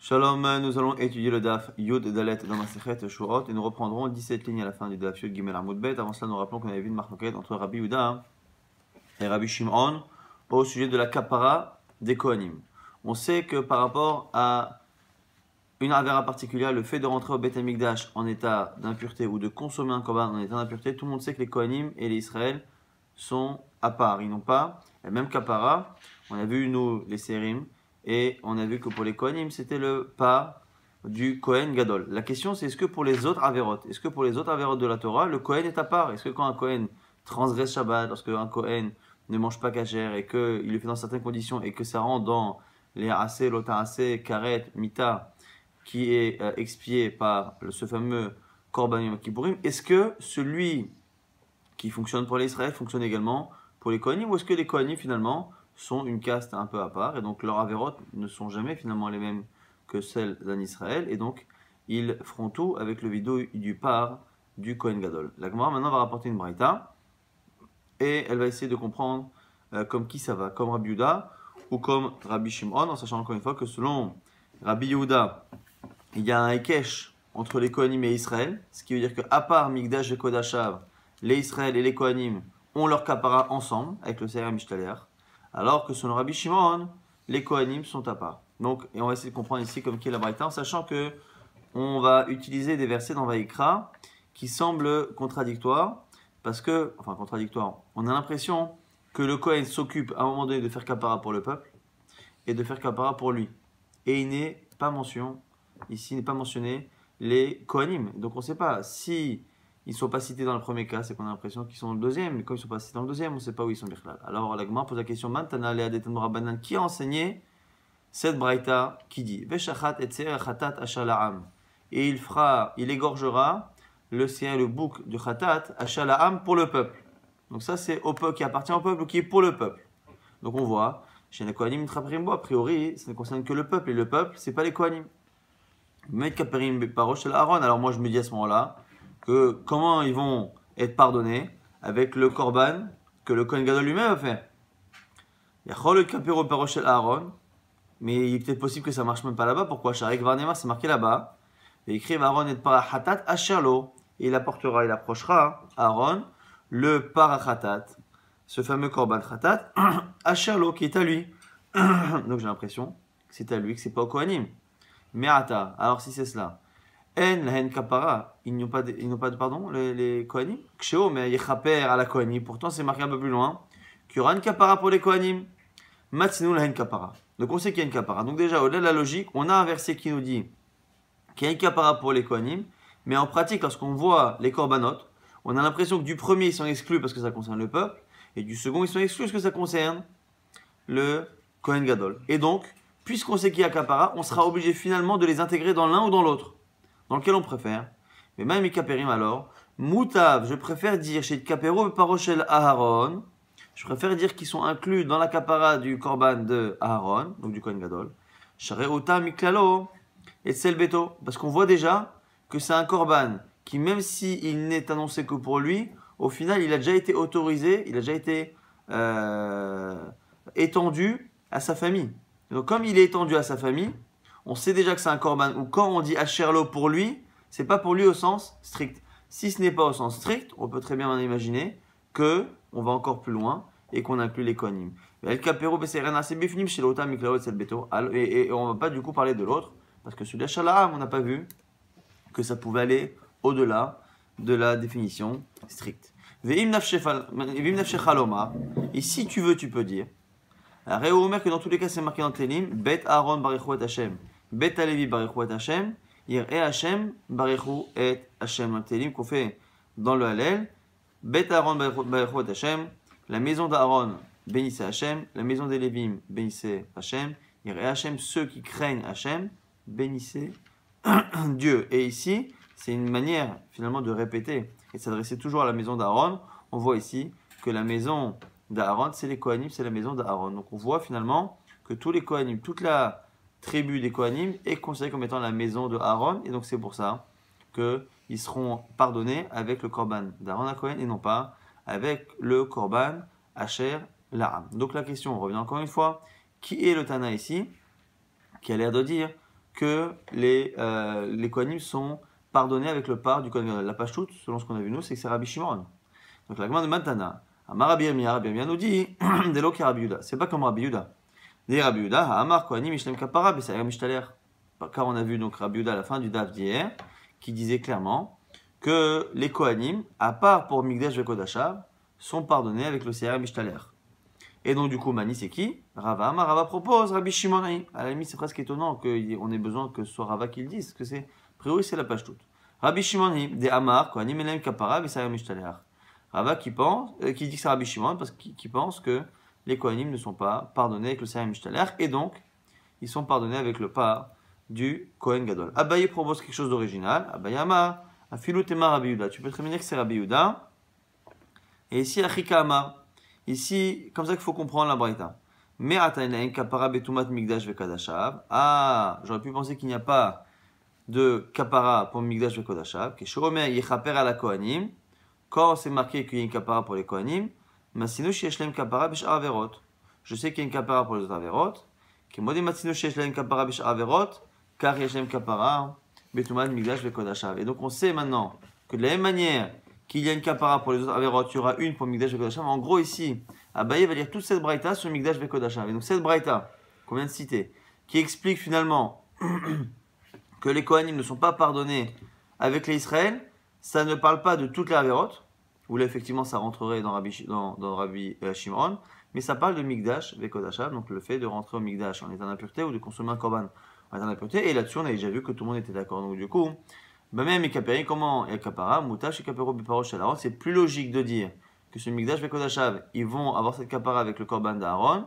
Shalom, nous allons étudier le Daf Yud Dalet dans Masechet Shuot et nous reprendrons 17 lignes à la fin du Daf Yud Gimel Amud Bet. Avant cela, nous rappelons qu'on avait vu une marquette entre Rabbi Yehuda et Rabbi Shimon au sujet de la kapara des Kohanim. On sait que par rapport à une avéra particulière, le fait de rentrer au Beth Amikdash en état d'impureté ou de consommer un korban en état d'impureté, tout le monde sait que les Kohanim et les Israël sont à part. Ils n'ont pas la même kapara. On a vu, nous, les Sérim, et on a vu que pour les Kohanim, c'était le pas du Kohen Gadol. La question, c'est est-ce que pour les autres Averot, est-ce que pour les autres Averot de la Torah, le Kohen est à part? Est-ce que quand un Kohen transgresse Shabbat, lorsque un Kohen ne mange pas kasher et qu'il le fait dans certaines conditions et que ça rentre dans les assez, lota assez, karet, mita, qui est expié par ce fameux Korban Yom Kippourim, est-ce que celui qui fonctionne pour les Israël fonctionne également pour les Kohanim, ou est-ce que les Kohanim finalement sont une caste un peu à part, et donc leurs avérotes ne sont jamais finalement les mêmes que celles d'un Israël, et donc ils feront tout avec le vidou du par du Kohen Gadol. La Gemara maintenant va rapporter une braïta, et elle va essayer de comprendre comme qui ça va, comme Rabbi Yehuda ou comme Rabbi Shimon, en sachant encore une fois que selon Rabbi Yehuda, il y a un Hekesh entre les Kohanim et Israël, ce qui veut dire qu'à part Mikdash et Kodashav, les Israël et les Kohanim ont leur kapara ensemble, avec le Seher Mishtaler, alors que selon Rabbi Shimon, les Kohanim sont à part. Donc, et on va essayer de comprendre ici comme qui est la braïta, en sachant que on va utiliser des versets dans Vaïkra qui semblent contradictoires, parce que, enfin contradictoires, on a l'impression que le Kohen s'occupe à un moment donné de faire kapara pour le peuple et de faire kapara pour lui. Et il n'est pas mention, ici n'est pas mentionné les Kohanim. Donc on ne sait pas si ils ne sont pas cités dans le premier cas, c'est qu'on a l'impression qu'ils sont dans le deuxième, mais quand ils ne sont pas cités dans le deuxième, on ne sait pas où ils sont birklal. Alors la Gemara pose la question, Mantana Lea Detan Rabbanan, qui a enseigné cette braïta qui dit Veshachat et Tseer Chatat Ashala'am, et il égorgera le sien, le bouc du Chatat Ashala'am pour le peuple. Donc ça c'est au peuple qui appartient au peuple ou qui est pour le peuple. Donc on voit, chez les Kohanim Traperimbo, a priori, ça ne concerne que le peuple, et le peuple, c'est pas les Kohanim. Mais Kaperim Parosh el Aaron, alors moi je me dis à ce moment-là, que comment ils vont être pardonnés avec le korban que le Kohen Gadol lui-même a fait. Yachol le kapero paroshel Aaron, mais il est peut-être possible que ça marche même pas là-bas. Pourquoi? Sharik Varnema, c'est marqué là-bas. Et écrit Aaron et parachatat asherlo, et il apportera, il approchera Aaron le parachatat, ce fameux korban chatat asherlo qui est à lui. Donc j'ai l'impression que c'est à lui, que c'est pas au Kohanim. Mais ata, alors si c'est cela. En la hen kapara, ils n'ont pas de pardon, les Kohanim. Ksheo, mais yechaper à la Kohanim. Pourtant, c'est marqué un peu plus loin qu'il y aura une kapara pour les Kohanim. Matsinu la hen kapara. Donc, on sait qu'il y a une kapara. Donc, déjà, au-delà de la logique, on a un verset qui nous dit qu'il y a une kapara pour les Kohanim. Mais en pratique, lorsqu'on voit les korbanot, on a l'impression que du premier, ils sont exclus parce que ça concerne le peuple. Et du second, ils sont exclus parce que ça concerne le Kohen Gadol. Et donc, puisqu'on sait qu'il y a kapara, on sera obligé finalement de les intégrer dans l'un ou dans l'autre. Dans lequel on préfère. Mais même les kaperim alors, moutav, je préfère dire chez kapero paroshel Aharon, je préfère dire qu'ils sont inclus dans la kapara du korban de Aharon, donc du Kohen Gadol, shareota miklalo et selbeto, parce qu'on voit déjà que c'est un korban qui, même s'il n'est annoncé que pour lui, au final il a déjà été autorisé, il a déjà été étendu à sa famille. Donc comme il est étendu à sa famille, on sait déjà que c'est un korban, ou quand on dit Asherlo pour lui, c'est pas pour lui au sens strict. Si ce n'est pas au sens strict, on peut très bien imaginer que on va encore plus loin et qu'on inclut les kohanim. Et on va pas du coup parler de l'autre, parce que celui d'Ashala'am, on n'a pas vu que ça pouvait aller au-delà de la définition stricte. Et si tu veux, tu peux dire. Réoumer que dans tous les cas c'est marqué dans Télim, Bet Aaron Barichou et Hashem. Bet Alevi Barichou et Hashem, Ir et Hashem Barichou et Hashem. Un télim qu'on fait dans le Hallel. Bet Aaron Barichou et Hashem, la maison d'Aaron bénissez Hashem, la maison des Lévim bénissez Hashem, Ir et Hashem, ceux qui craignent Hashem, bénissez Dieu. Et ici, c'est une manière finalement de répéter et de s'adresser toujours à la maison d'Aaron. On voit ici que la maison d'Aaron, c'est les Kohanim, c'est la maison d'Aaron. Donc on voit finalement que tous les Kohanim, toute la tribu des Kohanim est considérée comme étant la maison de Aaron, et donc c'est pour ça qu'ils seront pardonnés avec le korban d'Aaron à Kohen et non pas avec le korban Asher La'am. Donc la question, on revient encore une fois, qui est le Tana ici, qui a l'air de dire que les Kohanim sont pardonnés avec le part du Kohen Gadol. La Pashtout, selon ce qu'on a vu nous, c'est que c'est Rabbi Shimon. Donc la Gemara de Matana, Amar Rabbi Amia nous dit, Delo ki Rabbi Yuda. C'est pas comme Rabbi Yuda. Des Rabbi Yuda, Amar Kohanim Mishlem Kapara, Besayar Mishtaler. Car on a vu donc Rabbi Yuda à la fin du Daf d'hier, qui disait clairement que les Kohanim, à part pour Migdash Vekodashav, sont pardonnés avec le Sayar Mishtaler. Et donc du coup, Mani c'est qui? Rava. Rava propose Rabbi Shimon. À la limite, c'est presque étonnant qu'on ait besoin que ce soit Rava qui le dise, parce que c'est, a priori, c'est la page toute. Rabbi Shimon, des Amar, Kohanim Elem Kapara, Besayar Mishtaler. Rava qui dit que c'est Rabbi Shimon, parce qu'il pense que les Kohanim ne sont pas pardonnés avec le Sayar Mishtaler, et donc, ils sont pardonnés avec le pas du Kohen Gadol. Abaye propose quelque chose d'original. Abaye Amar, Afilou Tema Rabbi Yuda. Tu peux très bien dire que c'est Rabbi Yuda. Et ici, Achika Amar. Ici, comme ça qu'il faut comprendre la braïta. Mais ataynaim kapara betumat migdash vekadashav. Ah, j'aurais pu penser qu'il n'y a pas de kapara pour migdash vekodashav. Que shomer yechaper à la kohanim. Quand c'est marqué qu'il y a une kapara pour les kohanim, masinu sheshlem kapara bishar averot. Je sais qu'il y a une kapara pour les autres averot. Que modé masinu sheshlem kapara bishar averot, car yeshlem kapara betumat migdash vekodashav. Et donc on sait maintenant que de la même manière qu'il y a une kapara pour les autres averot, il y aura une pour Migdash Vekodashav. En gros, ici, Abaye va lire toute cette braïta sur Migdash Vekodashav. Et donc, cette braïta qu'on vient de citer, qui explique finalement que les Kohanim ne sont pas pardonnés avec les Israël, ça ne parle pas de toutes les averot, où là, effectivement, ça rentrerait dans Rabbi Shimon, mais ça parle de Migdash Vekodashav, donc le fait de rentrer au Migdash en état d'impureté ou de consommer un korban en état d'impureté. Et là-dessus, on avait déjà vu que tout le monde était d'accord. Donc, du coup, même Ekaperi, comment Ekapara, Moutash, Ekapero, Biparo, Shalaron, c'est plus logique de dire que ce Migdash Vekodashav, ils vont avoir cette kapara avec le korban d'Aaron,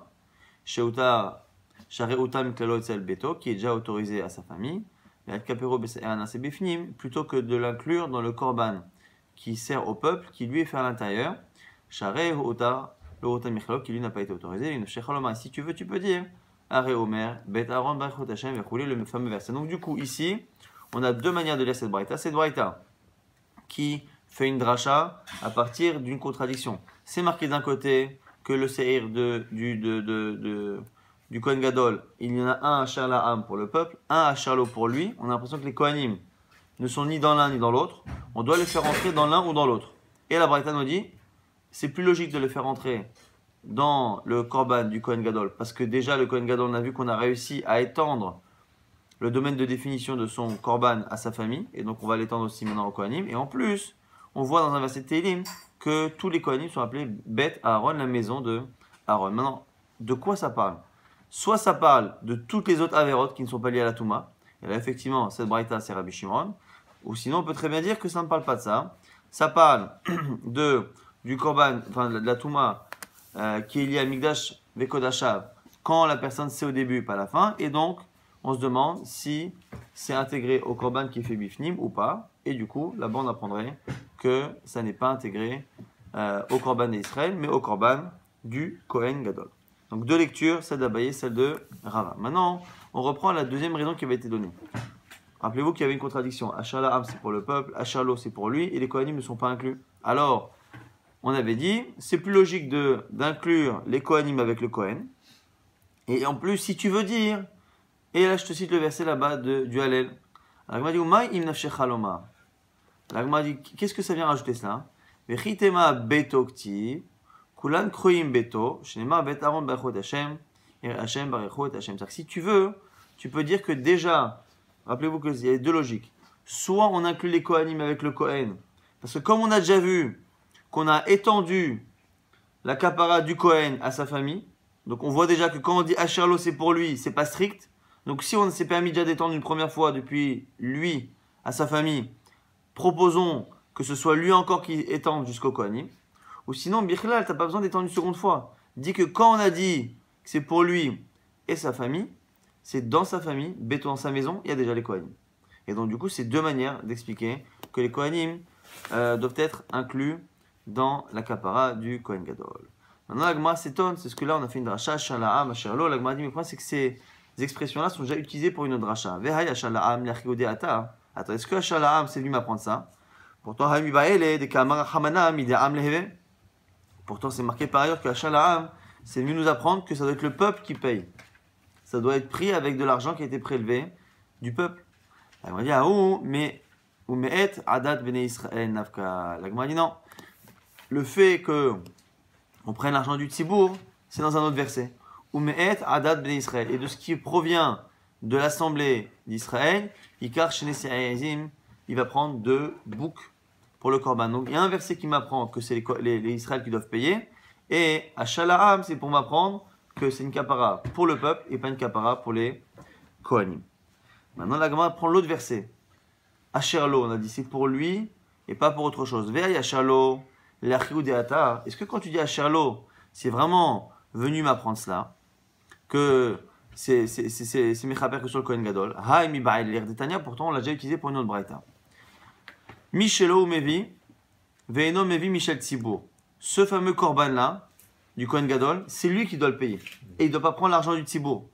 Sheuta, Shareuta, Miklalo, Etzel, Beto, qui est déjà autorisé à sa famille, et Ekapero, Besaerana, Sebifnim, plutôt que de l'inclure dans le korban qui sert au peuple, qui lui est fait à l'intérieur, Shareuta, Leuta, Miklalo, qui lui n'a pas été autorisé, une Shechaloma. Si tu veux, tu peux dire, Are Omer, Bet Aaron, Barchot Hashem, Verroulé, le fameux verset. Donc, du coup, ici, on a deux manières de lire cette braïta. Cette braïta qui fait une dracha à partir d'une contradiction. C'est marqué d'un côté que le séhir du Kohen Gadol, il y en a un à Sharla'am pour le peuple, un à Sharlo pour lui. On a l'impression que les Kohanim ne sont ni dans l'un ni dans l'autre. On doit les faire entrer dans l'un ou dans l'autre. Et la braïta nous dit, c'est plus logique de les faire entrer dans le korban du Kohen Gadol, parce que déjà le Kohen Gadol, on a vu qu'on a réussi à étendre le domaine de définition de son korban à sa famille, et donc on va l'étendre aussi maintenant au Kohanim. Et en plus, on voit dans un verset de Télim que tous les Kohanim sont appelés Bet Aaron, la maison de Aaron. Maintenant, de quoi ça parle? Soit ça parle de toutes les autres averot qui ne sont pas liées à la Touma, et là effectivement, cette braïta c'est Rabbi Shimon, ou sinon on peut très bien dire que ça ne parle pas de ça. Ça parle du korban, enfin de la Touma qui est liée à Migdash Vekodashav, quand la personne sait au début, pas à la fin, et donc on se demande si c'est intégré au korban qui fait bifnim ou pas. Et du coup, là-bas, on apprendrait que ça n'est pas intégré au korban d'Israël, mais au korban du Kohen Gadol. Donc deux lectures, celle d'Abaye, celle de Rava. Maintenant, on reprend la deuxième raison qui avait été donnée. Rappelez-vous qu'il y avait une contradiction. Ashala'am, c'est pour le peuple, Ashalo, c'est pour lui, et les Kohanim ne sont pas inclus. Alors, on avait dit, c'est plus logique d'inclure les Kohanim avec le Kohen. Et en plus, si tu veux dire... Et là, je te cite le verset là-bas du Hallel. L'Agma dit, L'Agma dit, qu'est-ce que ça vient rajouter cela? Vechitema betokti, kulan kroim beto, shenema bet Aaron barachot Hashem, et Hashem barachot Hashem. C'est-à-dire que si tu veux, tu peux dire que déjà, rappelez-vous qu'il y a deux logiques. Soit on inclut les Kohanim avec le Kohen, parce que comme on a déjà vu qu'on a étendu la kapara du Kohen à sa famille, donc on voit déjà que quand on dit Asherlo c'est pour lui, c'est pas strict. Donc si on s'est permis déjà d'étendre une première fois depuis lui à sa famille, proposons que ce soit lui encore qui étende jusqu'au Kohanim. Ou sinon, Bichlal, tu n'as pas besoin d'étendre une seconde fois. Dis que quand on a dit que c'est pour lui et sa famille, c'est dans sa famille, béton dans sa maison, il y a déjà les Kohanim. Et donc du coup, c'est deux manières d'expliquer que les Kohanim doivent être inclus dans la kapara du Kohen Gadol. Maintenant, l'Agma s'étonne, c'est ce que là on a fait une dracha, Shala'am, Asherlo. L'Agma dit, mais le problème c'est que ces expressions-là sont déjà utilisées pour une dracha. Vehaya Shala'am, l'Archiodé Ata. Attends, est-ce que Shala'am, c'est lui m'apprendre ça? Pourtant, Hami Baele, de Kamara Hamanam, Ideam Leheve. Pourtant, c'est marqué par ailleurs que Shala'am, c'est venu nous apprendre que ça doit être le peuple qui paye. Ça doit être pris avec de l'argent qui a été prélevé du peuple. La Gemara dit, ah ou me'et adat bnei Israël nafka. La Gemara dit non. Le fait que on prenne l'argent du tzibour, c'est dans un autre verset. Ou me'et adat bnei Israël. Et de ce qui provient de l'assemblée d'Israël, Ikar Shene, il va prendre 2 boucs pour le korban. Donc il y a un verset qui m'apprend que c'est les Israël qui doivent payer, et à Shalaham, c'est pour m'apprendre que c'est une kapara pour le peuple et pas une kapara pour les Kohanim. Maintenant la Gemara prend l'autre verset. Asherlo, on a dit c'est pour lui et pas pour autre chose. Ve'ay Asherlo, l'achiou de'ata. Est-ce que quand tu dis Asherlo, c'est vraiment venu m'apprendre cela, que c'est mechaper que sur le Kohen Gadol. Ha mi ba'il l'air d'Etania, pourtant on l'a déjà utilisé pour une autre braïta. Michelo mevi, ve'eno mevi Michel Tzibour. Ce fameux korban là, du Kohen Gadol, c'est lui qui doit le payer. Et il ne doit pas prendre l'argent du Tzibour.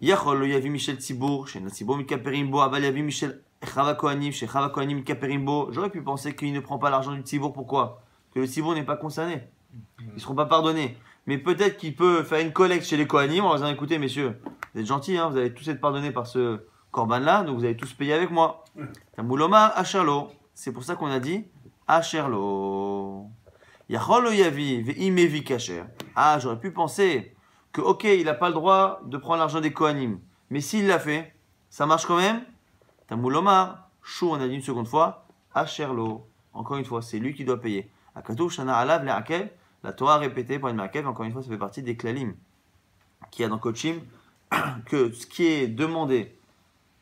Yachol lo yavi Michel Tzibour, chez Natsibour mikaperimbo, aval yavi Michel Chava Kohanim, chez Chava Kohanim mikaperimbo. J'aurais pu penser qu'il ne prend pas l'argent du Tzibour. Pourquoi? Que le Tzibour n'est pas concerné. Ils ne seront pas pardonnés. Mais peut-être qu'il peut faire une collecte chez les Kohanim en leur disant écoutez, messieurs, vous êtes gentils, hein, vous allez tous être pardonnés par ce korban-là, donc vous allez tous payer avec moi. Tamouloma Asherlo. C'est pour ça qu'on a dit Asherlo. Yachol yavi ve'imevi kacher. Ah, j'aurais pu penser que, ok, il n'a pas le droit de prendre l'argent des Kohanim. Mais s'il l'a fait, ça marche quand même. Tamouloma, chou, on a dit une seconde fois, Asherlo. Encore une fois, c'est lui qui doit payer. Akatou, Shana Alav, Le'akev. La Torah a répété pour une Ma'akev, encore une fois, ça fait partie des klalim qu'il y a dans Kochim, que ce qui est demandé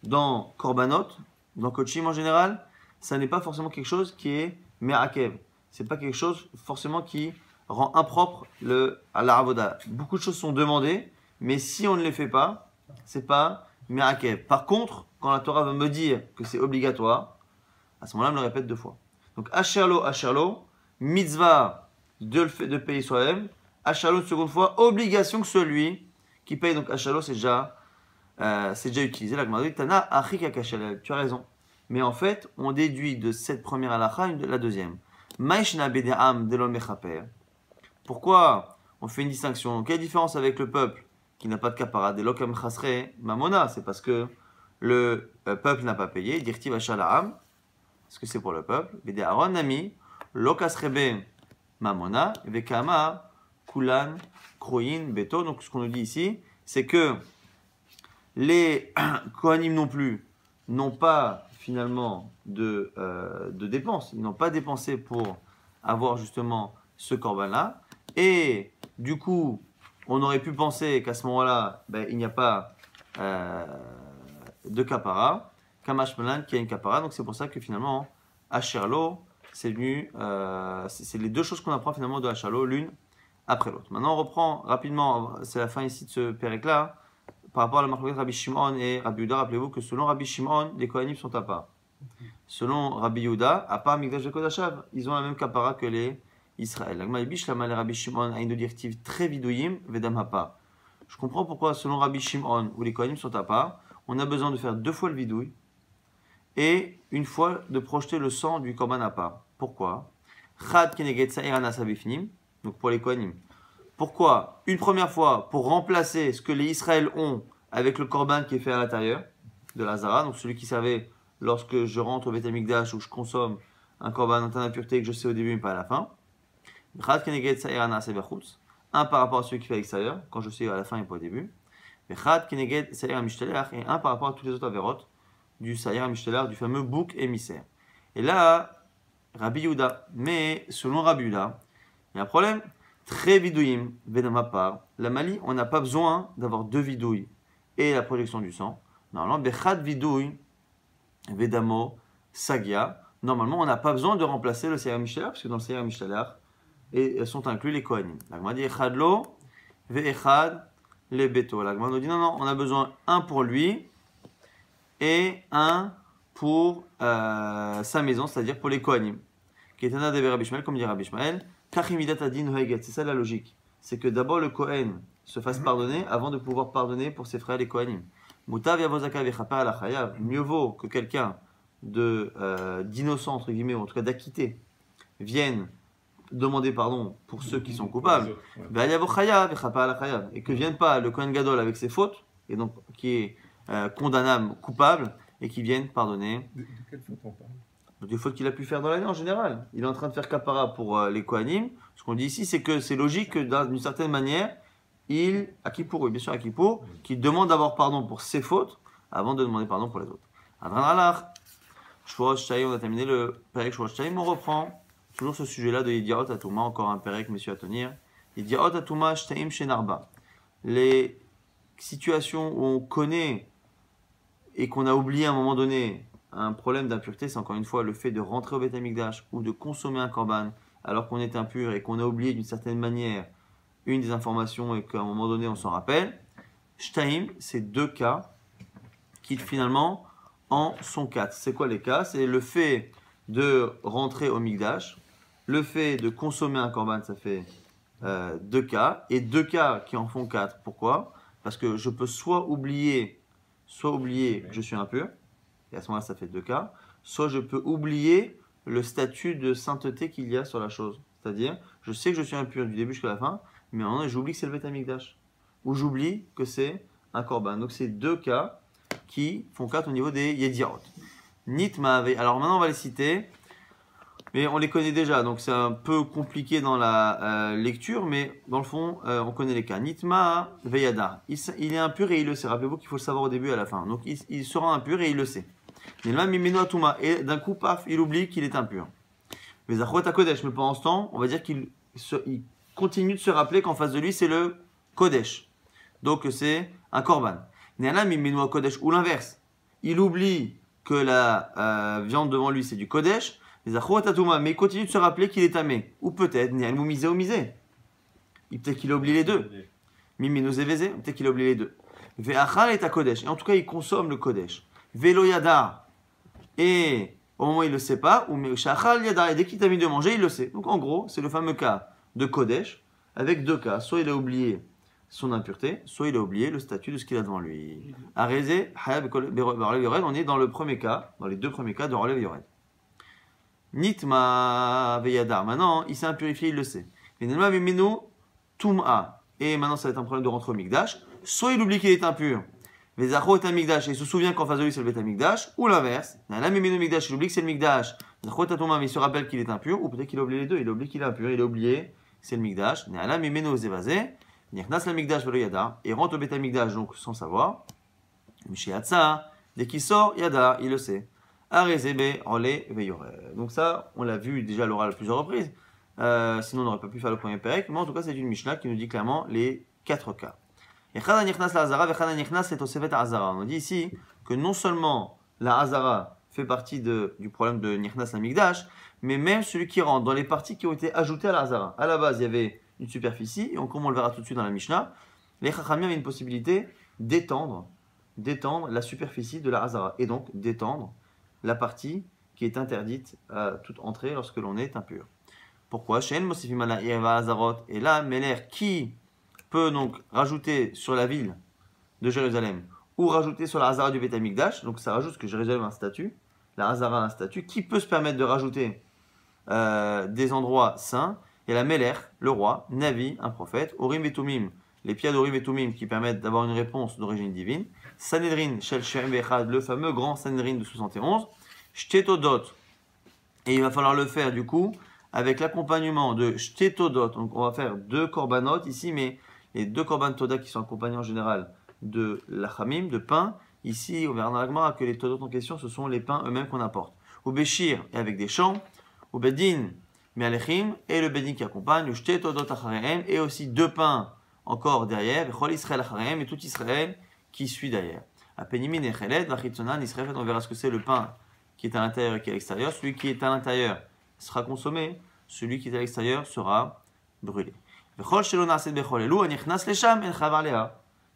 dans Korbanot, dans Kochim en général, ça n'est pas forcément quelque chose qui est Me'akev. C'est pas quelque chose forcément qui rend impropre à la Avoda. Beaucoup de choses sont demandées, mais si on ne les fait pas, c'est pas Me'akev. Par contre, quand la Torah va me dire que c'est obligatoire, à ce moment-là, je me le répète 2 fois. Donc, Asherlo, mitzvah de payer soi-même. Asherlo, une seconde fois, obligation que celui qui paye. Donc, Asherlo, c'est déjà utilisé. La Gemara dit, Tana, achik akashalel. Tu as raison. Mais en fait, on déduit de cette première halakha la deuxième. Maishna bede'am delon mechaper. Pourquoi on fait une distinction? Quelle différence avec le peuple qui n'a pas de kapara? Des lokam chasre mamona. C'est parce que le peuple n'a pas payé. Dirtiv ashalaam. Parce que c'est pour le peuple. Bede'aron nami. Lokasrebe mamona. Vekama kulan kroyin beto. Donc ce qu'on nous dit ici, c'est que les Kohanim non plus n'ont pas finalement de dépenses. Ils n'ont pas dépensé pour avoir justement ce korban-là. Et du coup, on aurait pu penser qu'à ce moment-là, il n'y a pas de kapara. Kamash Melan qui a une kapara. Donc c'est pour ça que finalement, Asherlo, c'est venu. C'est les 2 choses qu'on apprend finalement de Asherlo, l'une après l'autre. Maintenant, on reprend rapidement, c'est la fin ici de ce pérec-là. Par rapport à la marque Rabbi Shimon et Rabbi Yehuda, rappelez-vous que selon Rabbi Shimon, les Kohanim sont à part. Selon Rabbi Yehuda, à part Mikdash Kodashav, ils ont la même kapara que les Israël. La Gemara Bish, la mal Rabbi Shimon a une directive très vidouim, vedam hapa. Je comprends pourquoi, selon Rabbi Shimon, où les Kohanim sont à part, on a besoin de faire 2 fois le vidouille et une fois de projeter le sang du korban à part. Pourquoi? Chad keneget sa'irana sabifnim, donc pour les Kohanim. Pourquoi? Une première fois, pour remplacer ce que les Israël ont avec le korban qui est fait à l'intérieur de la Zara, donc celui qui servait lorsque je rentre au Beth Amikdash ou je consomme un korban en temps d'impureté que je sais au début mais pas à la fin. Un par rapport à celui qui fait à l'extérieur, quand je sais à la fin et pas au début. Et un par rapport à toutes les autres avérotes du Saïr Mishtelach, du fameux bouc émissaire. Et là, Rabbi Yehuda, mais selon Rabbi Yehuda, il y a un problème. Très vidouim, vedama part. La Mali, on n'a pas besoin d'avoir 2 vidouilles et la projection du sang. Normalement, bechad vidouille, vedamo, sagia. Normalement, on n'a pas besoin de remplacer le Saïr Mishtelach, parce que dans le Saïr Mishtelach, et sont inclus les Kohanim. La Gemara dit echad lo, ve echad le beto. La Gemara nous dit non, on a besoin un pour lui et un pour sa maison, c'est-à-dire pour les Kohanim. Ketana de Rabbi Ishmael, comme dit Rabbi Ishmael. C'est ça la logique. C'est que d'abord le Kohen se fasse pardonner avant de pouvoir pardonner pour ses frères les Kohanim. Mieux vaut que quelqu'un d'innocent, entre guillemets, ou en tout cas d'acquitté, vienne demander pardon pour ceux qui sont coupables. Et que vienne pas le Kohen Gadol avec ses fautes, et donc qui est condamnables, coupables, et qui viennent pardonner. De quelle faute on parle? Des fautes qu'il a pu faire dans l'année en général. Il est en train de faire kapara pour les Kohanim. Ce qu'on dit ici, c'est que c'est logique que d'une certaine manière, à Kippour, oui, bien sûr à Kippour, qu'il demande d'avoir pardon pour ses fautes avant de demander pardon pour les autres. Adran Alach, Shvosh Shtaim, on a terminé le Perek Shvosh Shtaim, on reprend toujours ce sujet-là de Yediaot Atouma, encore un Perek, messieurs, à tenir. Yediaot Atouma Shtaim Shenarba. Les situations où on connaît et qu'on a oublié à un moment donné un problème d'impureté, c'est encore une fois le fait de rentrer au Beth Amikdash ou de consommer un korban alors qu'on est impur et qu'on a oublié d'une certaine manière une des informations et qu'à un moment donné on s'en rappelle. Shtaim, c'est 2 cas qui finalement en sont 4. C'est quoi les cas? C'est le fait de rentrer au Mikdash, le fait de consommer un korban, ça fait 2 cas, et 2 cas qui en font 4. Pourquoi? Parce que je peux soit oublier que je suis impur, et à ce moment-là ça fait 2 cas, soit je peux oublier le statut de sainteté qu'il y a sur la chose. C'est-à-dire, je sais que je suis impur du début jusqu'à la fin, mais maintenant j'oublie que c'est le Beth Amikdash, ou j'oublie que c'est un korban. Donc c'est 2 cas qui font 4 au niveau des Yediarot. Nitma, alors maintenant on va les citer, mais on les connaît déjà, donc c'est un peu compliqué dans la lecture, mais dans le fond, on connaît les cas. Nitma Veyada, il est impur et il le sait. Rappelez-vous qu'il faut le savoir au début et à la fin. Donc il sera impur et il le sait. Et d'un coup, paf, il oublie qu'il est impur. Mais pendant ce temps, on va dire qu'il continue de se rappeler qu'en face de lui, c'est le Kodesh. Donc c'est un korban. Ou l'inverse. Il oublie que la viande devant lui, c'est du Kodesh. Mais il continue de se rappeler qu'il est tamé. Ou peut-être, peut-être qu'il a oublié les deux. Peut-être qu'il a oublié les deux. Et en tout cas, il consomme le Kodesh. Velo yada. Et au moment où il ne le sait pas, ou shachal yada. Et dès qu'il t'a mis de manger, il le sait. Donc en gros, c'est le fameux cas de Kodesh avec 2 cas. Soit il a oublié son impureté, soit il a oublié le statut de ce qu'il a devant lui. Arézé, on est dans le premier cas, dans les 2 premiers cas de Rolev Yored. Nitma veyada. Maintenant, il s'est impurifié, il le sait. Et maintenant, ça va être un problème de rentrer au Mikdash. Soit il oublie qu'il est impur. Vezacho est un Mikdash et il se souvient qu'en face de lui c'est le Beth Mikdash. Ou l'inverse. Il oublie que c'est le Mikdash. Zacho tatuma, mais il se rappelle qu'il est impur. Ou peut-être qu'il a oublié les deux. Il a oublié qu'il est impur. Il a oublié que c'est le Mikdash. Il rentre au Beth Mikdash donc sans savoir. Dès qu'il sort, Yada, il le sait. Donc ça, on l'a vu déjà à l'oral à plusieurs reprises. Sinon, on n'aurait pas pu faire le premier Perek. Mais en tout cas, c'est une Mishnah qui nous dit clairement les 4 cas. On dit ici que non seulement la Hazara fait partie du problème de Nichnas la Mikdash, mais même celui qui rentre dans les parties qui ont été ajoutées à la Hazara. À la base, il y avait une superficie, et comme on le verra tout de suite dans la Mishnah, les Chachamim avaient une possibilité d'étendre la superficie de la Hazara, et donc d'étendre la partie qui est interdite à toute entrée lorsque l'on est impur. Pourquoi? Et là, Meler, qui peut donc rajouter sur la ville de Jérusalem ou rajouter sur la Hazara du Beth Amikdash, donc ça rajoute que Jérusalem a un statut, la Hazara a un statut, qui peut se permettre de rajouter des endroits saints? Et la Meler, le roi, Navi, un prophète, Orim et Tumim, les pierres d'Orim et Tumim qui permettent d'avoir une réponse d'origine divine, Sanhedrin, Shel Shem Bechad, le fameux grand Sanhedrin de 71, Shtetodot, et il va falloir le faire du coup avec l'accompagnement de Shtetodot. Donc on va faire 2 korbanot ici, mais les 2 korban toda qui sont accompagnés en général de lachamim, de pain. Ici, on verra dans la Gemara que les todot en question, ce sont les pains eux-mêmes qu'on apporte. Au Béchir, et avec des chants. Au Bedin, Me'alechim, et le Bedin qui accompagne. Au Shtetodot acharehem, et aussi 2 pains encore derrière. Chol Israël acharehem, et tout Israël qui suit derrière. A Penimin et Cheled, Vachitzonan, Israël, on verra ce que c'est le pain qui est à l'intérieur et qui est à l'extérieur. Celui qui est à l'intérieur sera consommé, celui qui est à l'extérieur sera brûlé.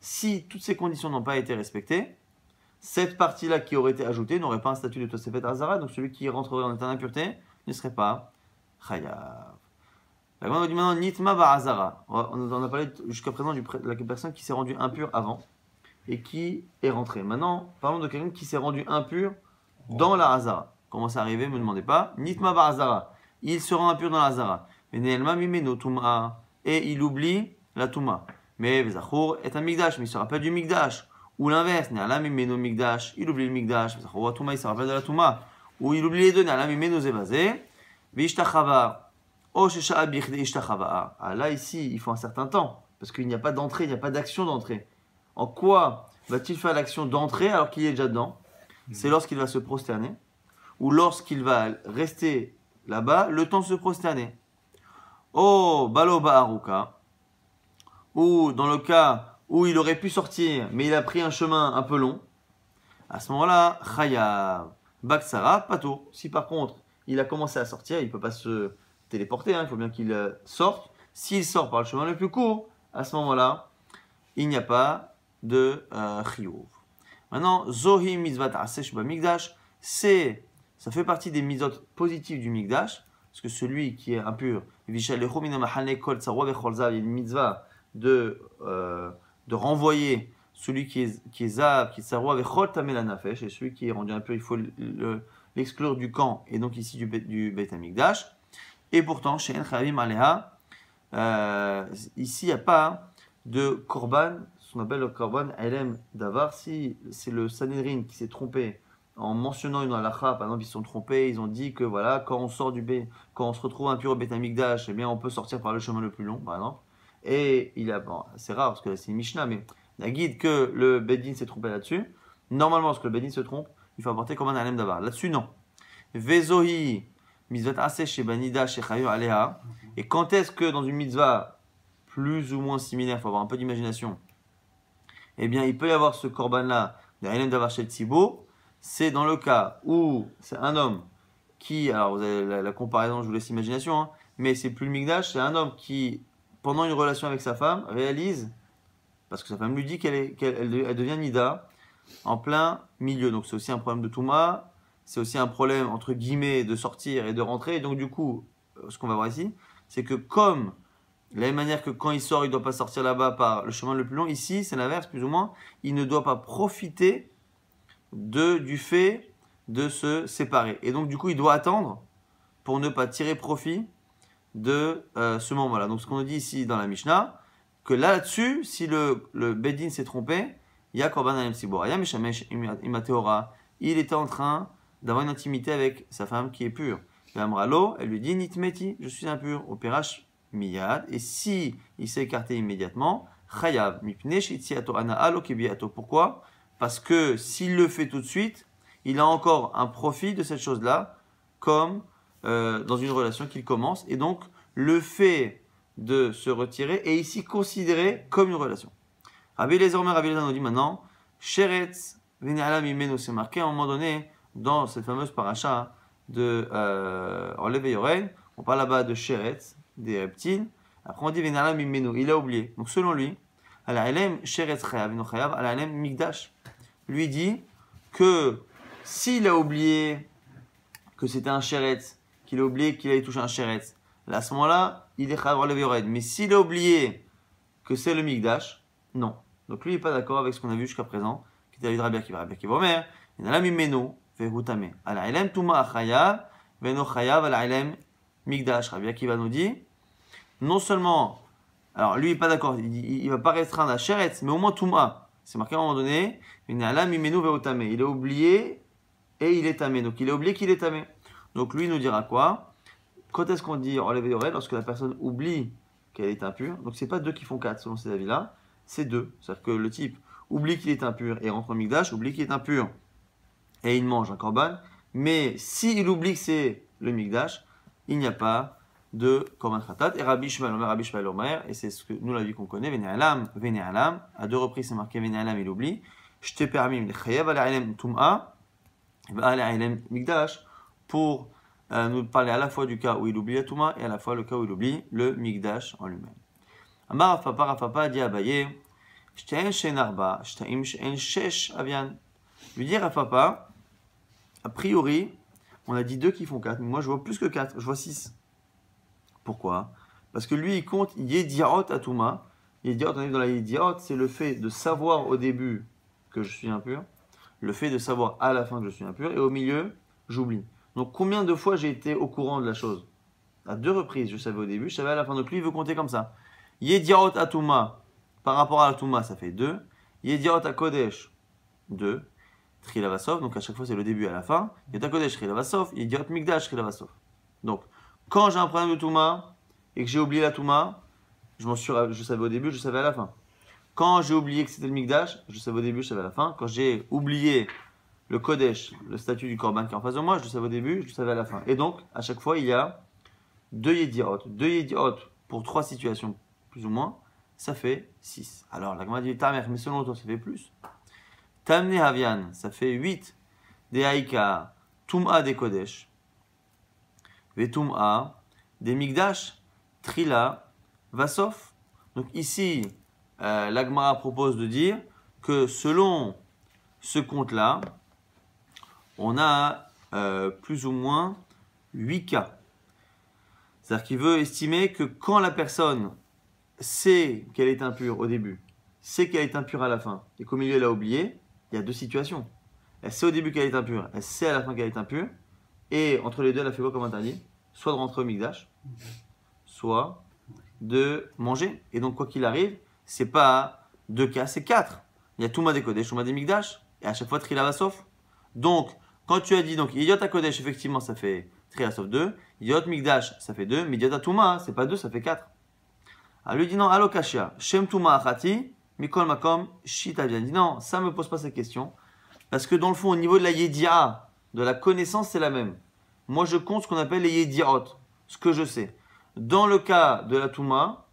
Si toutes ces conditions n'ont pas été respectées, cette partie-là qui aurait été ajoutée n'aurait pas un statut de Tosefet Hazara, donc celui qui rentrerait en état d'impureté ne serait pas Chayav. La Gemara dit maintenant Nitma ba Hazara. On a parlé jusqu'à présent de la personne qui s'est rendue impure avant et qui est rentrée. Maintenant, parlons de quelqu'un qui s'est rendu impur dans la Hazara. Comment ça arrivé? Ne me demandez pas. Nitma ba Hazara. Il se rend impur dans la Hazara. Et il oublie la Touma. Mais Vezachour est un Mikdash, mais il se rappelle du Mikdash. Ou l'inverse, Ne'alam Imeno Migdash, il oublie le Migdash, Touma, il se rappelle de la Touma. Ou il oublie les deux, Ne'alam Imeno Zebazé, Vishtachava, O Shesha Bichde Ishtachava. Ah, là, ici, il faut un certain temps, parce qu'il n'y a pas d'entrée, il n'y a pas d'action d'entrée. En quoi va-t-il faire l'action d'entrée alors qu'il est déjà dedans? C'est lorsqu'il va se prosterner, ou lorsqu'il va rester là-bas, le temps de se prosterner. Oh, Balo Ba'aruka, ou dans le cas où il aurait pu sortir, mais il a pris un chemin un peu long, à ce moment-là, Chayav, Baksara, Pato. Si par contre, il a commencé à sortir, il ne peut pas se téléporter, hein, il faut bien qu'il sorte. S'il sort par le chemin le plus court, à ce moment-là, il n'y a pas de Chiyuv. Maintenant, Zohi Mitzvat Asesh Bamikdash, ça fait partie des mitzvot positives du Mikdash, parce que celui qui est impur, il y a une mitzvah de renvoyer celui qui est zav, qui est sarwa avec chol tamé la nafesh, et celui qui est rendu impur, il faut l'exclure du camp, et donc ici du Beit HaMikdash. Et pourtant, chez En Chavim Aleha, ici il n'y a pas de korban, ce qu'on appelle le korban elem davar. Si c'est le Sanhedrin qui s'est trompé en mentionnant une halakha, par exemple, ils se sont trompés, ils ont dit que voilà, quand on se retrouve impur au Beit HaMikdash, eh bien on peut sortir par le chemin le plus long, par exemple. Et bon, c'est rare parce que c'est une Mishnah, mais la guide que le Beddin s'est trompé là-dessus. Normalement, lorsque le Beddin se trompe, il faut apporter comme un alem davar. Là-dessus, non. Vezohi, mitzvot aseh chez Banida, chez Chayu Aleha. Et quand est-ce que dans une mitzvah plus ou moins similaire, il faut avoir un peu d'imagination, eh bien, il peut y avoir ce korban-là, de alem davar chez Tzibo. C'est dans le cas où c'est un homme qui, alors vous avez la comparaison, je vous laisse l'imagination, hein, mais c'est plus le Mikdash, c'est un homme qui, pendant une relation avec sa femme, réalise, parce que sa femme lui dit qu'elle devient Nida, en plein milieu. Donc c'est aussi un problème de Touma, c'est aussi un problème, entre guillemets, de sortir et de rentrer. Et donc du coup, ce qu'on va voir ici, c'est que comme, de la même manière que quand il sort, il ne doit pas sortir là-bas par le chemin le plus long, ici, c'est l'inverse, plus ou moins, il ne doit pas profiter du fait de se séparer. Et donc du coup, il doit attendre pour ne pas tirer profit de ce moment-là. Donc ce qu'on nous dit ici dans la Mishnah, que là-dessus, si le Beddin s'est trompé, il y a Korban Alem Tzibor. Il était en train d'avoir une intimité avec sa femme qui est pure. Et Amralo, elle lui dit Nitmeti, je suis impur, au Perash Miyad. Et si il s'est écarté immédiatement, Chayav, Mipne Shitziato Anaalo Kebiato. Pourquoi? Parce que s'il le fait tout de suite, il a encore un profit de cette chose-là, comme dans une relation qu'il commence. Et donc, le fait de se retirer est ici considéré comme une relation. Rabbi Eliezer nous dit maintenant, Sheretz Vene'ala Mimeno, c'est marqué à un moment donné dans cette fameuse paracha de Orlev et Yorel. On parle là-bas de Sheretz, des reptiles. Après on dit Vene'ala Mimeno, il a oublié. Donc selon lui, Ala-Elem Sheretz Chayav, Veno Chayav, Ala-Elem Mikdash. Lui dit que s'il a oublié que c'était un Sheretz, qu'il a oublié qu'il allait toucher un Sheretz, là, à ce moment-là, il est Chayav Orlev et Yorel. Mais s'il a oublié que c'est le Mikdash, non. Donc lui, il n'est pas d'accord avec ce qu'on a vu jusqu'à présent, qui était Rabbi Akiva. Rabbi Akiva Omer, Vene'ala Mimeno, Vehutame. Ala-Elem Tuma Chayav, Veno Chayav, Ala-Elem Mikdash. Rabbi Akiva nous dit, non seulement, alors lui, il n'est pas d'accord, il ne va pas restreindre à Sheretz, mais au moins Tuma. C'est marqué à un moment donné, il a oublié et il est tamé. Donc il a oublié qu'il est tamé. Donc lui nous dira quoi? Quand est-ce qu'on dit enlever l'oreille? Lorsque la personne oublie qu'elle est impure. Donc c'est pas 2 qui font 4 selon ces avis-là, c'est 2. C'est-à-dire que le type oublie qu'il est impur et rentre en Mikdash, oublie qu'il est impur et il mange un korban. Mais s'il oublie que c'est le Mikdash, il n'y a pas de Korban Khatat. Et Rabbi Shmuel Omer, et c'est ce que nous l'avis qu'on connaît, Vene'alam, à 2 reprises c'est marqué Vene'alam, il oublie. Je t'ai permis, Chayav Ala-Elem Tum'a, Ala-Elem Mikdash, pour nous parler à la fois du cas où il oublie la Tum'a et à la fois le cas où il oublie le Mikdash en lui-même. Amar Rafapa dit Abaye, Shtein Shen Arba, Shtein Shen Shesh Avian. Lui dire Rafapa, a priori, on a dit 2 qui font 4, mais moi je vois plus que 4, je vois 6. Pourquoi? Parce que lui, il compte Yediaot Atuma. Yediaot, on est dans la Yediaot, c'est le fait de savoir au début que je suis impur, le fait de savoir à la fin que je suis impur, et au milieu, j'oublie. Donc combien de fois j'ai été au courant de la chose? À 2 reprises, je savais au début, je savais à la fin. Donc lui, il veut compter comme ça. Yediaot Atuma, par rapport à Atuma, ça fait 2. Yediot HaKodesh, 2. Trila Vasov, donc à chaque fois c'est le début et à la fin. Yediot HaKodesh, Trila Vasov. Yediot Mikdash, Trila Vasov. Donc, quand j'ai un problème de Touma et que j'ai oublié la Touma, je savais au début, je savais à la fin. Quand j'ai oublié que c'était le Mikdash, je savais au début, je savais à la fin. Quand j'ai oublié le Kodesh, le statut du Korban qui est en face de moi, je le savais au début, je le savais à la fin. Et donc, à chaque fois, il y a 2 Yediot. 2 Yediot pour 3 situations, plus ou moins, ça fait 6. Alors, la Gemara dit, Tamer, mais selon toi, ça fait plus. Tamne Havian, ça fait 8. Des Haïka, Tum'a des Kodesh. Ve Tum'a, des Mikdash, Trila, Vasof. Donc ici, la Gemara propose de dire que selon ce compte-là, on a plus ou moins 8 cas. C'est-à-dire qu'il veut estimer que quand la personne sait qu'elle est impure au début, sait qu'elle est impure à la fin, et qu'au milieu elle a oublié, il y a 2 situations. Elle sait au début qu'elle est impure, elle sait à la fin qu'elle est impure, et entre les deux, elle a fait quoi comme interdit? Soit de rentrer au Mikdash, soit de manger. Et donc, quoi qu'il arrive, c'est pas 2 cas, c'est 4. Il y a Touma des Kodesh, Touma des Mikdash, et à chaque fois Trila Vasof. Donc, quand tu as dit, donc, Idiot HaKodesh, effectivement, ça fait Trila Vasof 2, Idiot Mikdash, ça fait 2, mais Idiot HaTouma, c'est pas 2, ça fait 4. Alors, lui dit non, Allo Kashia, Shem Touma Achati, Mikol Makom, Shita vient. Il dit non, ça me pose pas cette question, parce que dans le fond, au niveau de la Yedia, de la connaissance, c'est la même. Moi, je compte ce qu'on appelle les Yediaot, ce que je sais. Dans le cas de la Touma,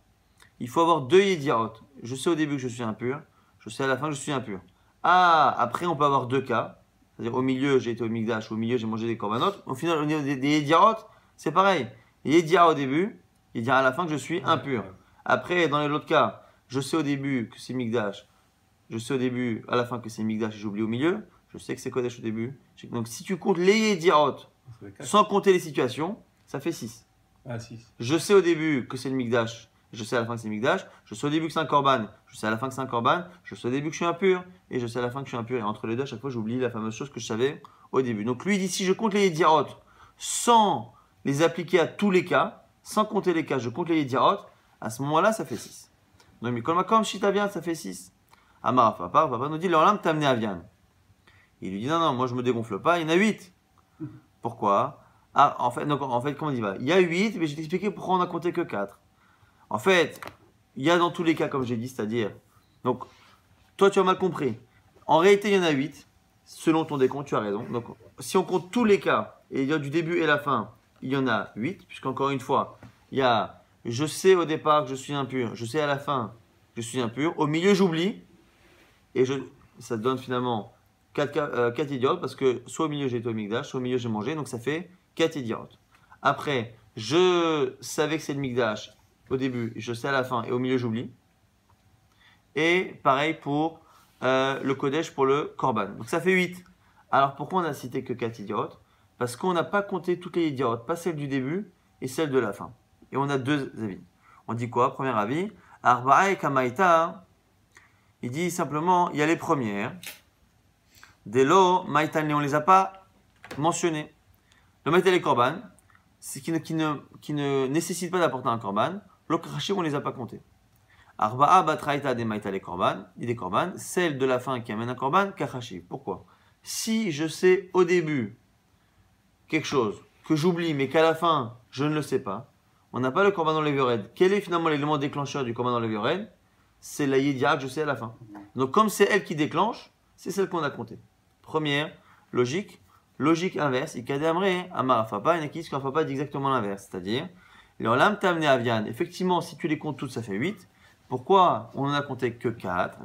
il faut avoir 2 Yediaot. Je sais au début que je suis impur, je sais à la fin que je suis impur. Ah, après, on peut avoir 2 cas. C'est-à-dire, au milieu, j'ai été au Mikdash, au milieu, j'ai mangé des korbanot. Au final, au niveau des Yediaot, c'est pareil. Yedia au début, Yedia à la fin que je suis impur. Après, dans l'autre cas, je sais au début que c'est Mikdash, je sais au début, à la fin que c'est Mikdash et j'oublie au milieu. Je sais que c'est Kodesh au début. Donc, si tu comptes les Yediaot, sans compter les situations, ça fait 6. Ah, 6. Je sais au début que c'est le Mikdash, je sais à la fin que c'est le Mikdash. Je sais au début que c'est un Korban, je sais à la fin que c'est un Korban. Je sais au début que je suis impur, et je sais à la fin que je suis impur. Et entre les deux, à chaque fois, j'oublie la fameuse chose que je savais au début. Donc lui, il dit, si je compte les Yediaot sans les appliquer à tous les cas, sans compter les cas, je compte les Yediaot, à ce moment-là, ça fait 6. Donc, Mikol Makom, Shita Avian, ça fait 6. Amar papa nous dit, leur lame t'a amené à Vian. Il lui dit, non, moi je me dégonfle pas, il y en a 8. Pourquoi? Ah, en fait, comment il va? Il y a 8, mais je vais t'expliquer pourquoi on a compté que 4. En fait, il y a dans tous les cas, comme j'ai dit, c'est-à-dire, donc, toi tu as mal compris. En réalité, il y en a 8. Selon ton décompte, tu as raison. Donc, si on compte tous les cas, et il y a du début et la fin, il y en a 8, puisqu'encore une fois, il y a, je sais au départ que je suis impur, je sais à la fin que je suis impur, au milieu j'oublie, et ça donne finalement 4 idiotes, parce que soit au milieu j'ai été au Mikdash, soit au milieu j'ai mangé, donc ça fait 4 idiotes. Après, je savais que c'est le Mikdash au début, je sais à la fin, et au milieu j'oublie. Et pareil pour le Kodesh, pour le Korban. Donc ça fait 8. Alors pourquoi on a cité que 4 idiotes? Parce qu'on n'a pas compté toutes les idiotes, pas celles du début et celles de la fin. Et on a 2 avis. On dit quoi? Premier avis, Arba'a et Kamaïta. Il dit simplement, il y a les premières. Delo, Maïtan, on ne les a pas mentionnées. Le Maïtan et Korban, c'est qui ne nécessite pas d'apporter un Korban. L'Okrashim, on ne les a pas comptés. Arba'a batraïta des Maïta les Korban, des Korban, celle de la fin qui amène un Korban, Kachashiv. Pourquoi? Si je sais au début quelque chose que j'oublie, mais qu'à la fin, je ne le sais pas, on n'a pas le Korban dans le Levéored. Quel est finalement l'élément déclencheur du Korban dans le Levéored? C'est la Yedia que je sais à la fin. Donc, comme c'est elle qui déclenche, c'est celle qu'on a comptée. Première, logique. Logique inverse. Ikadamre, Amarafapa, il y en a qui disent qu'Arafapa dit exactement l'inverse. C'est-à-dire, l'Olam t'a amené à Vian. Effectivement, si tu les comptes toutes, ça fait 8. Pourquoi on n'en a compté que 4?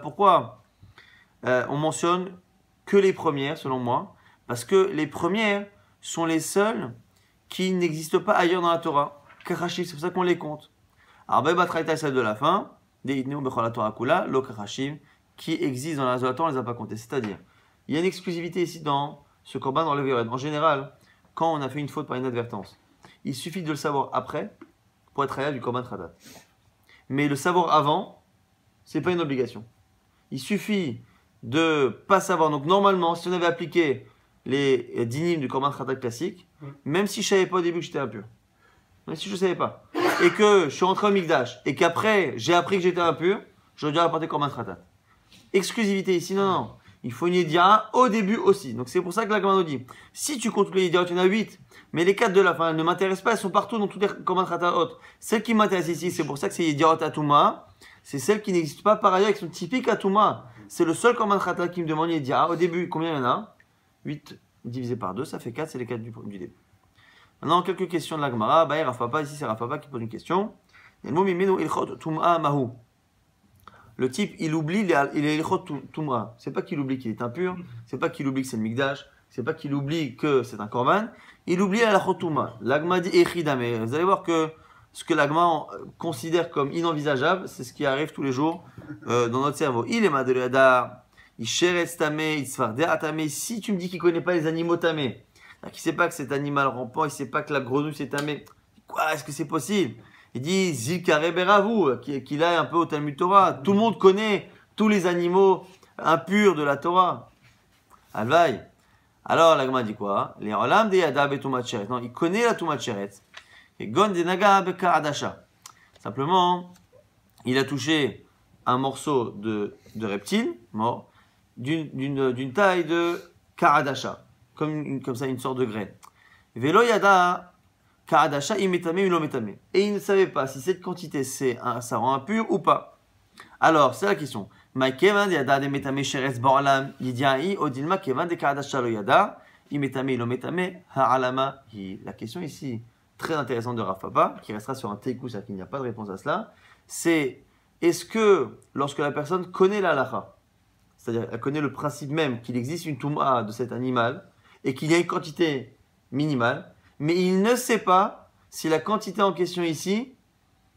Pourquoi on mentionne que les premières, selon moi? Parce que les premières sont les seules qui n'existent pas ailleurs dans la Torah. Kachashiv, c'est pour ça qu'on les compte. Celle de la fin, qui existe dans la Torah, on ne les a pas comptés. C'est-à-dire, il y a une exclusivité ici dans ce korban dans le Levéored. En général, quand on a fait une faute par inadvertance, il suffit de le savoir après pour être réel du korban Khatat. Mais le savoir avant, ce n'est pas une obligation. Il suffit de ne pas savoir. Donc normalement, si on avait appliqué les dynim du korban Khatat classique, même si je ne savais pas au début que j'étais impur, même si je ne savais pas, et que je suis rentré au Mikdash, et qu'après j'ai appris que j'étais impur, j'aurais dû rapporter Korban Khatat. Exclusivité ici, non. Il faut une Yedi'a au début aussi. Donc c'est pour ça que la Gemara nous dit, si tu comptes les Yedi'ot, il y en a 8, mais les 4 de la fin ne m'intéressent pas, elles sont partout dans toutes les Korban Khatat. Celle qui m'intéresse ici, c'est pour ça que c'est Yedi'ot Atuma, c'est celle qui n'existe pas par ailleurs, qui sont typiques Atuma. C'est le seul Korban Khatat qui me demande Yedi'a. Au début, combien il y en a? 8 divisé par 2, ça fait 4, c'est les 4 du début. Maintenant, quelques questions de la Gemara. Bah, Rav Papa, ici c'est Rav Papa qui pose une question. Le type, il oublie il est ilchot tum'a. C'est pas qu'il oublie qu'il est impur, c'est pas qu'il oublie que c'est le mikdash, c'est pas qu'il oublie que c'est un korban, il oublie la ilchot tum'a. L'agma dit echidame. Vous allez voir que ce que l'agma considère comme inenvisageable, c'est ce qui arrive tous les jours dans notre cerveau. Il est madriada, il sheretz tamé, il sfardea tamé. Si tu me dis qu'il connaît pas les animaux tamés, qu'il sait pas que cet animal rampant, il sait pas que la grenouille c'est tamé, quoi, est-ce que c'est possible? Il dit Zilkare Beravu, qu'il a un peu au Talmud Torah. Tout le monde connaît tous les animaux impurs de la Torah. Alvaï. Alors, l'agma dit quoi? Les Olam de Yada Betumat Sheret. Non, il connaît la Tumat Sheret. Et Gon de Naga Bekaradasha. Simplement, il a touché un morceau de reptile mort d'une taille de Karadasha. Comme ça, une sorte de graine. Velo Yada. Karadasha, il métamé ou non métamé. Et il ne savait pas si cette quantité, ça rend impur ou pas. Alors, c'est la question. La question ici, très intéressante de Rav Papa, qui restera sur un teikou, c'est-à-dire qu'il n'y a pas de réponse à cela, c'est est-ce que lorsque la personne connaît la halakha, c'est-à-dire elle connaît le principe même qu'il existe une touma de cet animal et qu'il y a une quantité minimale, mais il ne sait pas si la quantité en question ici,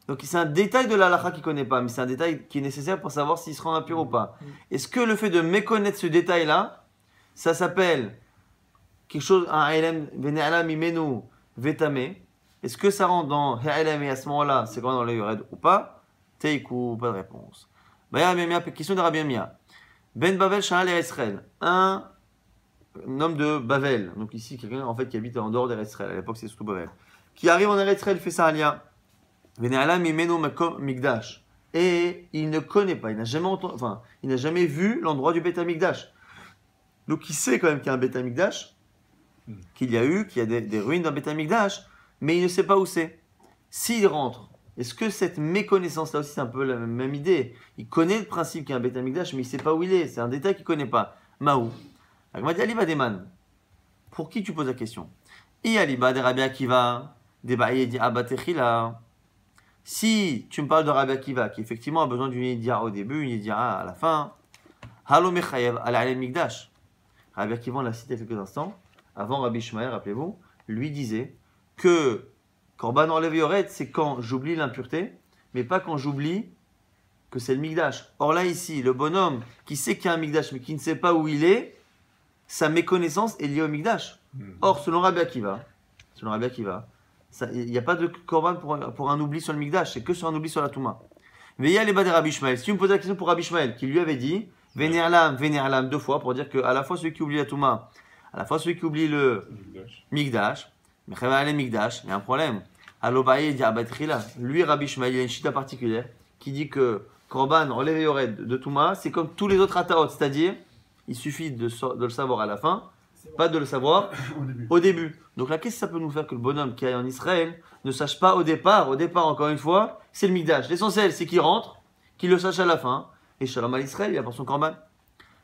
donc c'est un détail de la halakha qu'il ne connaît pas, mais c'est un détail qui est nécessaire pour savoir s'il se rend impur ou pas. Est-ce que le fait de méconnaître ce détail-là, ça s'appelle quelque chose, un ha'elem vene'alam imenu vetame? Est-ce que ça rentre dans ha'elem et à ce moment-là, c'est quand dans le yored ou pas? Teikou, pas de réponse. Question de Rabbi Mia. Ben Bavel Sha'al Eresrel. Un homme de Bavel, donc ici quelqu'un en fait qui habite en dehors d'Eresrel, à l'époque c'est surtout Bavel, qui arrive en Eresrel, fait sa alia, Vene'alam imenu mikdash, et il ne connaît pas, il n'a jamais entendu, enfin, il n'a jamais vu l'endroit du Beth Amikdash. Donc il sait quand même qu'il y a un Beth Amikdash, qu'il y a des ruines d'un Beth Amikdash, mais il ne sait pas où c'est. S'il rentre, est-ce que cette méconnaissance là aussi c'est un peu la même idée? Il connaît le principe qu'il y a un Beth Amikdash, mais il ne sait pas où il est, c'est un détail qu'il ne connaît pas. Maou. Pour qui tu poses la question? Si tu me parles de Rabbi Akiva, qui effectivement a besoin d'une Yedi'a au début, une Yedi'a à la fin, Halo Mechayev al Alem Mikdash. Rabbi Akiva, on l'a cité quelques instants, avant Rabbi Ishmael, rappelez-vous, lui disait que Korban enlevé Yored, c'est quand j'oublie l'impureté, mais pas quand j'oublie que c'est le Mikdash. Or là, ici, le bonhomme qui sait qu'il y a un Mikdash, mais qui ne sait pas où il est, sa méconnaissance est liée au Mikdash. Or, selon Rabbi Akiva, il n'y a pas de korban pour un oubli sur le Mikdash, c'est que sur un oubli sur la Touma. Mais il y a les bas de Rabbi Ishmael. Si tu me poses la question pour Rabbi Ishmael, qui lui avait dit Vene'alam deux fois, pour dire qu'à la fois celui qui oublie la Touma, à la fois celui qui oublie le Mikdash, mais le Mikdash, il y a un problème. Alobaye dit Abatrila. Lui, Rabbi Ishmael, il y a une chita particulière qui dit que korban enlevé Yored de Touma, c'est comme tous les autres ataot, c'est-à-dire il suffit de le savoir à la fin, pas de le savoir au début. Donc là, qu'est-ce que ça peut nous faire que le bonhomme qui est en Israël ne sache pas au départ, encore une fois, c'est le Mikdash. L'essentiel, c'est qu'il rentre, qu'il le sache à la fin, et Shalom à Israël, il a pour son korban.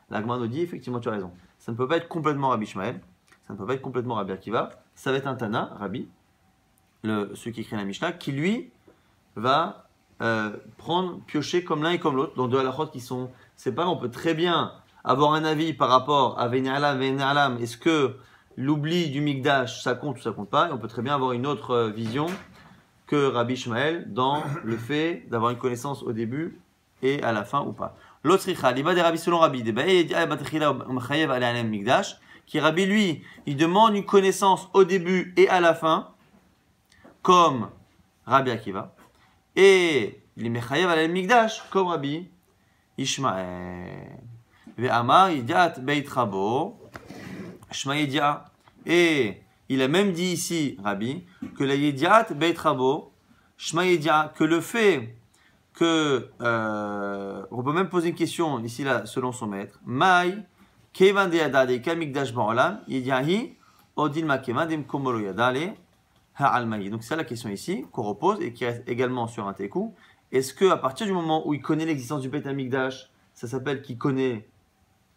L'Agma nous dit, effectivement, tu as raison. Ça ne peut pas être complètement Rabbi Ishmael, ça ne peut pas être complètement Rabbi Akiva, ça va être un Tana, Rabbi, celui qui écrit la Mishnah, qui lui va piocher comme l'un et comme l'autre, dans deux halachot qui sont séparés. On peut très bien avoir un avis par rapport à Vene'alam, est-ce que l'oubli du Mikdash, ça compte ou ça compte pas? Et on peut très bien avoir une autre vision que Rabbi Ishmael dans le fait d'avoir une connaissance au début et à la fin ou pas. L'autre richa, l'ibad des Rabbi selon Rabbi, qui Rabbi lui, il demande une connaissance au début et à la fin, comme Rabbi Akiva, et les mechayev al Mikdash, comme Rabbi Ishmael. Ve'amar yediat beit rabo, shma yediat. Et il a même dit ici, Rabbi, que la yediat beit rabo, Shma Yedia, que le fait que, on peut même poser une question ici là, selon son maître, Mai, Kevan de Yadade, Kamikdash Baolam, Yediahi, Odin Makevan, Dim Komolo Yadale, Ha'almaï. Donc c'est la question ici qu'on repose et qui reste également sur un tekou. Est-ce que à partir du moment où il connaît l'existence du Beit Hamikdash, ça s'appelle qu'il connaît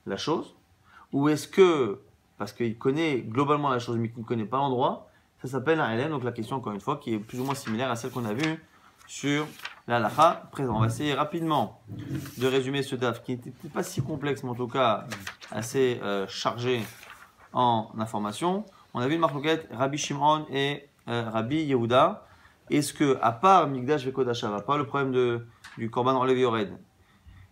la chose, ou est-ce que parce qu'il connaît globalement la chose mais qu'il ne connaît pas l'endroit, ça s'appelle un LM. Donc la question encore une fois qui est plus ou moins similaire à celle qu'on a vue sur la halakha présent. On va essayer rapidement de résumer ce daf qui n'était pas si complexe mais en tout cas assez chargé en informations. On a vu le marloquette Rabbi Shimon et Rabbi Yehuda. Est-ce que, à part Mikdash Vekodashav, à part le problème du Korban Orlev Yored,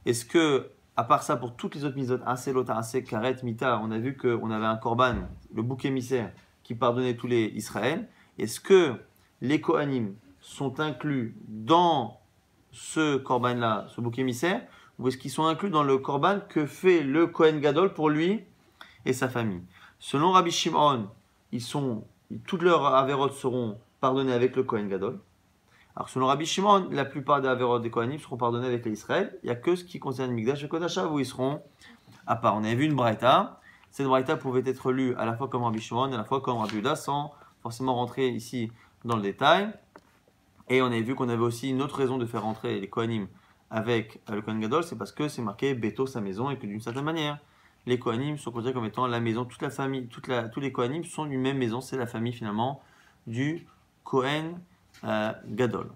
est-ce que, à part ça, pour toutes les autres mitzvot, Aseh, Lota, Aseh, Karet, Mita, on a vu qu'on avait un Korban, le bouc émissaire, qui pardonnait tous les Israël. Est-ce que les Kohanim sont inclus dans ce Korban-là, ce bouc émissaire, ou est-ce qu'ils sont inclus dans le Korban que fait le Kohen Gadol pour lui et sa famille? Selon Rabbi Shimon, toutes leurs averot seront pardonnées avec le Kohen Gadol. Alors selon Rabbi Shimon, la plupart des averot des Kohanim seront pardonnés avec les Israël. Il n'y a que ce qui concerne Mikdash et Kodashav où ils seront à part. On avait vu une braïta. Cette braïta pouvait être lue à la fois comme Rabbi Shimon et à la fois comme Rabbi Yehuda sans forcément rentrer ici dans le détail. Et on avait vu qu'on avait aussi une autre raison de faire rentrer les Kohanim avec le Kohen Gadol, c'est parce que c'est marqué Beto, sa maison, et que d'une certaine manière, les Kohanim sont considérés comme étant la maison, toute la famille, tous les Kohanim sont d'une même maison, c'est la famille finalement du Kohen Gadol.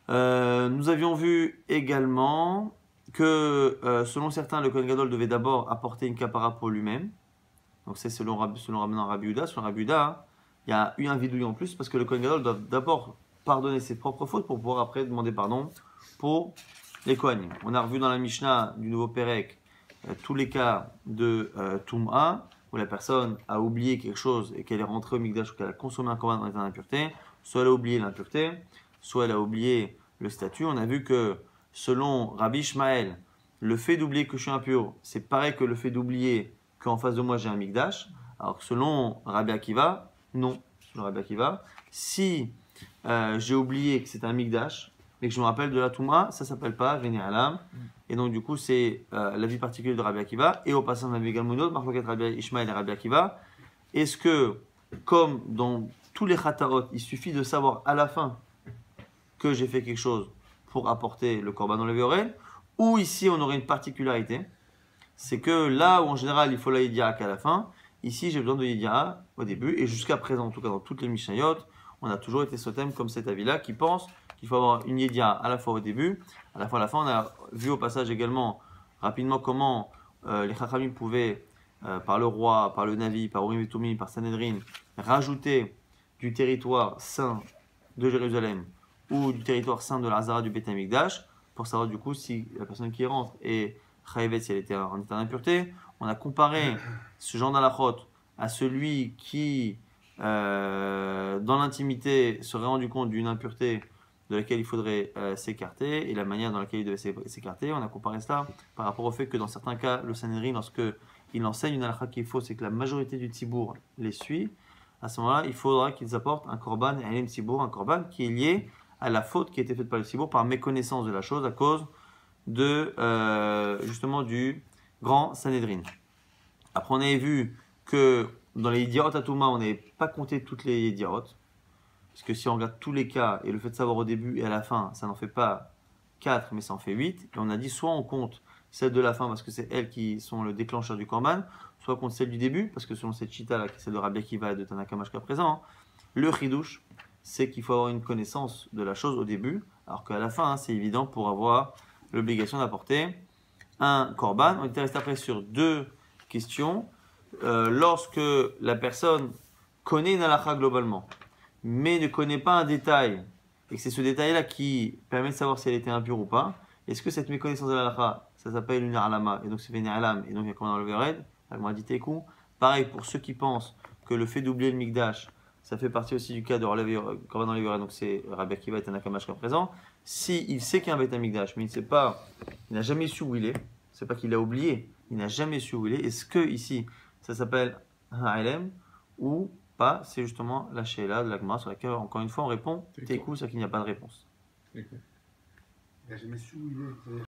Nous avions vu également que selon certains, le Kohen Gadol devait d'abord apporter une kapara pour lui-même. Donc c'est selon Rabbi Yehuda. Selon Rabbi Yehuda, il y a eu un vidouille en plus parce que le Kohen Gadol doit d'abord pardonner ses propres fautes pour pouvoir après demander pardon pour les Kohanim. On a revu dans la Mishnah du nouveau Pérec tous les cas de Toum'a, où la personne a oublié quelque chose et qu'elle est rentrée au Mikdash ou qu'elle a consommé un korban dans l'état d'impureté, soit elle a oublié l'impureté, soit elle a oublié le statut. On a vu que selon Rabbi Ishmael, le fait d'oublier que je suis impur, c'est pareil que le fait d'oublier qu'en face de moi j'ai un Mikdash. Alors que selon Rabbi Akiva, non. Selon Rabbi Akiva, si j'ai oublié que c'est un Mikdash, mais que je me rappelle de la Touma, ça ne s'appelle pas Véné Alam. Et donc, du coup, c'est l'avis particulier de Rabbi Akiva. Et au passage, on avait également une autre, Marloquet Rabbi Ishmael et Rabbi Akiva. Est-ce que, comme dans tous les Khataot, il suffit de savoir à la fin que j'ai fait quelque chose pour apporter le Korban Orlev Yored, ou ici, on aurait une particularité, c'est que là où en général il faut la Yedia qu'à la fin, ici j'ai besoin de Yedia au début, et jusqu'à présent, en tout cas dans toutes les Mishnayot, on a toujours été sotem comme cet avis-là qui pense qu'il faut avoir une Yedia à la fois au début, à la fois à la fin. On a vu au passage également rapidement comment les Chachamim pouvaient, par le roi, par le Navi, par Urim et Tumim, par Sanhedrin, rajouter du territoire saint de Jérusalem ou du territoire saint de l'Azara du Beit Hamikdash pour savoir du coup si la personne qui rentre est Chayevet, si elle était en état d'impureté. On a comparé ce genre d'alachot à celui qui, dans l'intimité, se serait rendu compte d'une impureté de laquelle il faudrait s'écarter et la manière dans laquelle il devait s'écarter. On a comparé cela par rapport au fait que dans certains cas, le Sanhedrin, lorsque il enseigne une halakha qu'il faut, c'est que la majorité du tzibour les suit. À ce moment-là, il faudra qu'ils apportent un korban, un tzibour, un korban qui est lié à la faute qui a été faite par le tzibour par méconnaissance de la chose à cause de justement du grand Sanhedrin. Après, on avait vu que dans les Yediot Atouma, on n'avait pas compté toutes les Yediot. Parce que si on regarde tous les cas, et le fait de savoir au début et à la fin, ça n'en fait pas 4, mais ça en fait 8. Et on a dit soit on compte celle de la fin, parce que c'est elles qui sont le déclencheur du korban, soit on compte celle du début, parce que selon cette chita là, qui est celle de Rabbi Akiva et de Tanakama jusqu'à présent, le chidouche, c'est qu'il faut avoir une connaissance de la chose au début, alors qu'à la fin, c'est évident pour avoir l'obligation d'apporter un korban. On était resté après sur deux questions. Lorsque la personne connaît une halakha globalement, mais ne connaît pas un détail, et que c'est ce détail-là qui permet de savoir si elle était impure ou pas, est-ce que cette méconnaissance de la halakha, ça s'appelle une alama, et donc c'est véné alam, et donc il y a comment dans le vered, on a dit tekou. Pareil pour ceux qui pensent que le fait d'oublier le mikdash, ça fait partie aussi du cas de Korban dans les vered, donc c'est Rabbi Akiva et Tanakama jusqu'à présent. Si il sait qu'il y a un Beit Hamikdash, mais il ne sait pas, il n'a jamais su où il est, c'est pas qu'il a oublié, il n'a jamais su où il est, est-ce que ici, ça s'appelle un ilm ou pas, c'est justement la Sheila de la Gemara sur laquelle, encore une fois, on répond D'accord. Tekou, c'est qu'il n'y a pas de réponse. D'accord. Il n'a jamais su où il est. C'est-à-dire